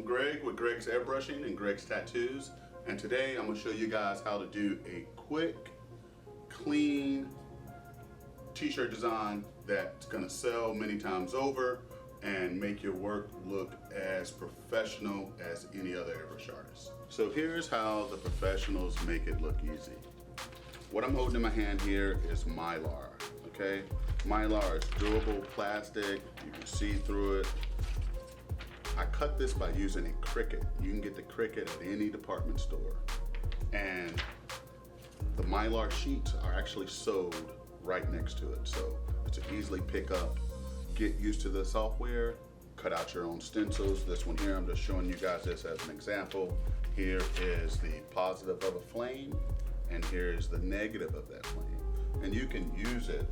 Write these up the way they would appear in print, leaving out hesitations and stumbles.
Greg with Greg's Airbrushing and Greg's Tattoos, and today I'm going to show you guys how to do a quick, clean t-shirt design that's going to sell many times over and make your work look as professional as any other airbrush artist. So here's how the professionals make it look easy. What I'm holding in my hand here is Mylar, okay? Mylar is durable plastic, you can see through it. I cut this by using a Cricut. You can get the Cricut at any department store. And the Mylar sheets are actually sewed right next to it. So it's an easily pick up. Get used to the software, cut out your own stencils. This one here, I'm just showing you guys this as an example. Here is the positive of a flame, and here's the negative of that flame. And you can use it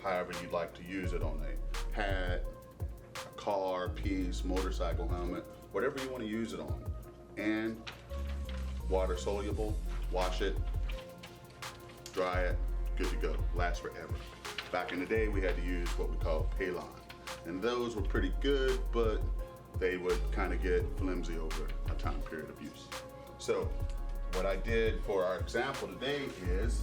however you'd like to use it on a hat, car, piece, motorcycle helmet, whatever you want to use it on. And water soluble, wash it, dry it, good to go, lasts forever. Back in the day we had to use what we call Palon, and those were pretty good, but they would kind of get flimsy over a time period of use. So what I did for our example today is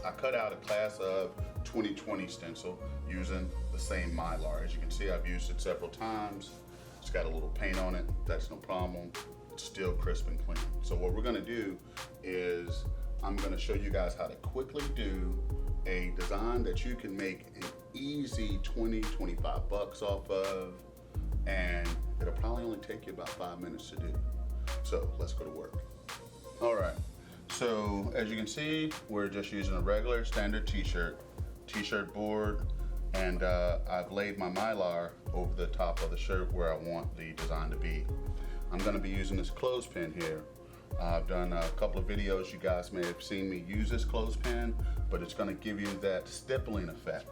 I cut out a class of 2020 stencil using the same Mylar. As you can see, I've used it several times. It's got a little paint on it, that's no problem. It's still crisp and clean. So what we're gonna do is I'm gonna show you guys how to quickly do a design that you can make an easy 20-25 bucks off of, and it'll probably only take you about 5 minutes to do. So let's go to work. All right, so as you can see, we're just using a regular standard t-shirt board, and I've laid my Mylar over the top of the shirt where I want the design to be. I'm gonna be using this clothespin here. I've done a couple of videos, you guys may have seen me use this clothespin, but it's gonna give you that stippling effect.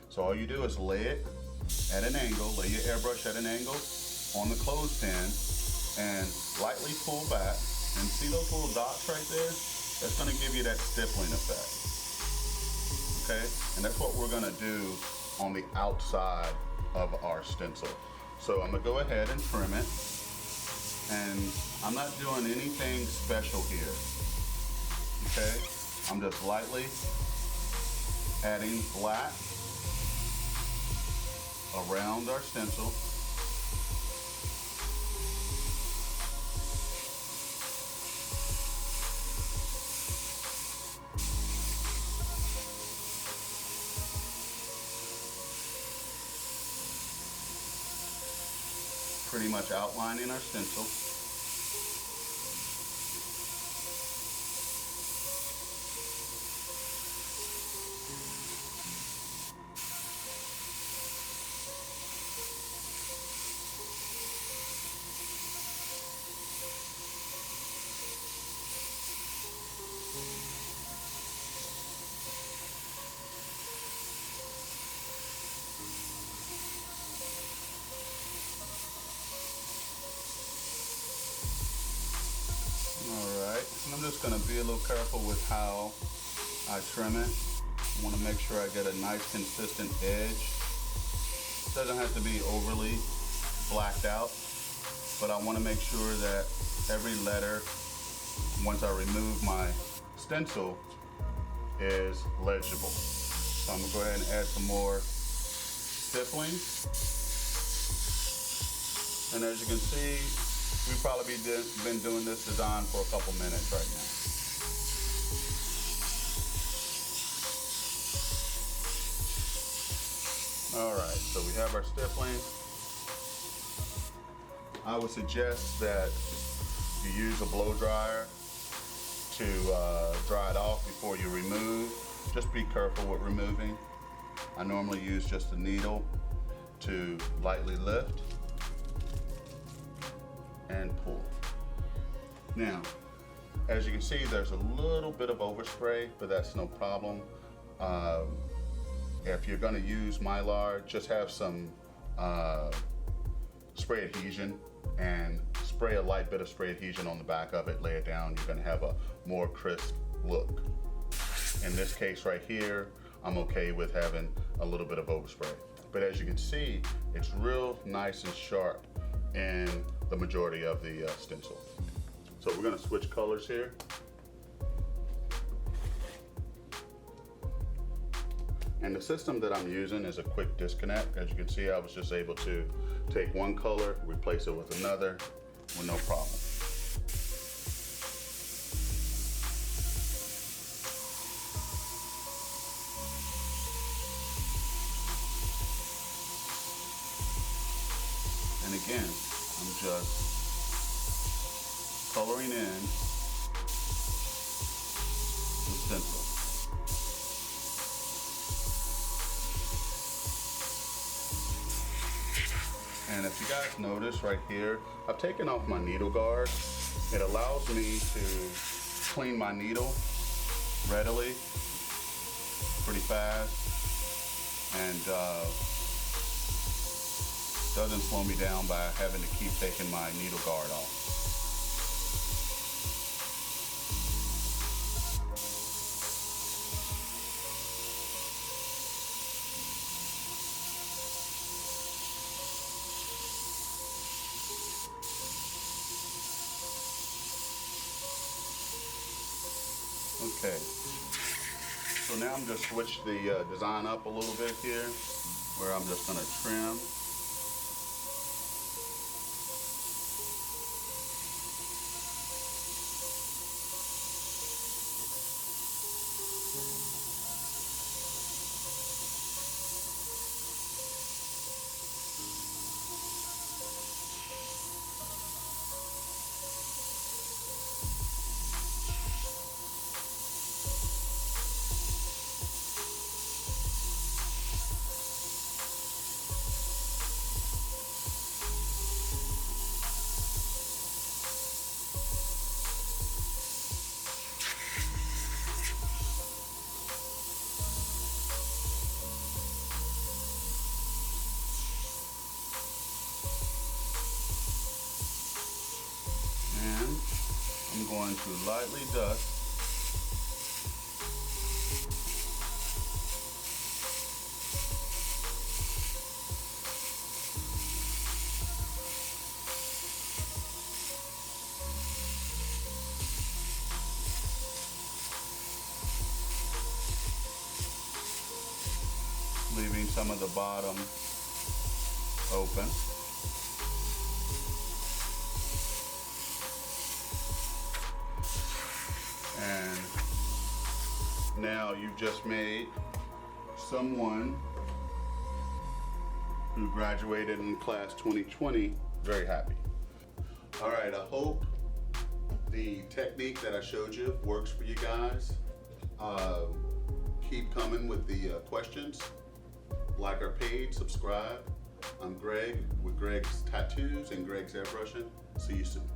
So all you do is lay it at an angle, lay your airbrush at an angle on the clothespin and lightly pull back, and see those little dots right there? That's gonna give you that stippling effect. Okay, and that's what we're gonna do on the outside of our stencil. So I'm gonna go ahead and trim it, and I'm not doing anything special here. Okay, I'm just lightly adding black around our stencil. Pretty much outlining our stencil. And I'm just going to be a little careful with how I trim it. I want to make sure I get a nice consistent edge. It doesn't have to be overly blacked out, but I want to make sure that every letter, once I remove my stencil, is legible. So I'm going to go ahead and add some more stippling. And as you can see, we've probably been doing this design for a couple minutes right now. All right, so we have our stippling. I would suggest that you use a blow dryer to dry it off before you remove. Just be careful with removing. I normally use just a needle to lightly lift and pull. Now, as you can see, there's a little bit of overspray, but that's no problem. If you're going to use Mylar, just have some spray adhesion and spray a light bit of spray adhesion on the back of it, lay it down. You're going to have a more crisp look. In this case right here, I'm okay with having a little bit of overspray. But as you can see, it's real nice and sharp in the majority of the stencil. So we're gonna switch colors here. And the system that I'm using is a quick disconnect. As you can see, I was just able to take one color, replace it with another with no problem. And again, I'm just coloring in the stencil. And if you guys notice right here, I've taken off my needle guard. It allows me to clean my needle readily, pretty fast, and doesn't slow me down by having to keep taking my needle guard off. Okay, so now I'm just switch the design up a little bit here, where I'm just gonna trim. I'm going to lightly dust leaving some of the bottom open. And now you've just made someone who graduated in class 2020 very happy. All right, I hope the technique that I showed you works for you guys. Keep coming with the questions. Like our page, subscribe. I'm Greg with Greg's Tattoos and Greg's Airbrushing. See you soon.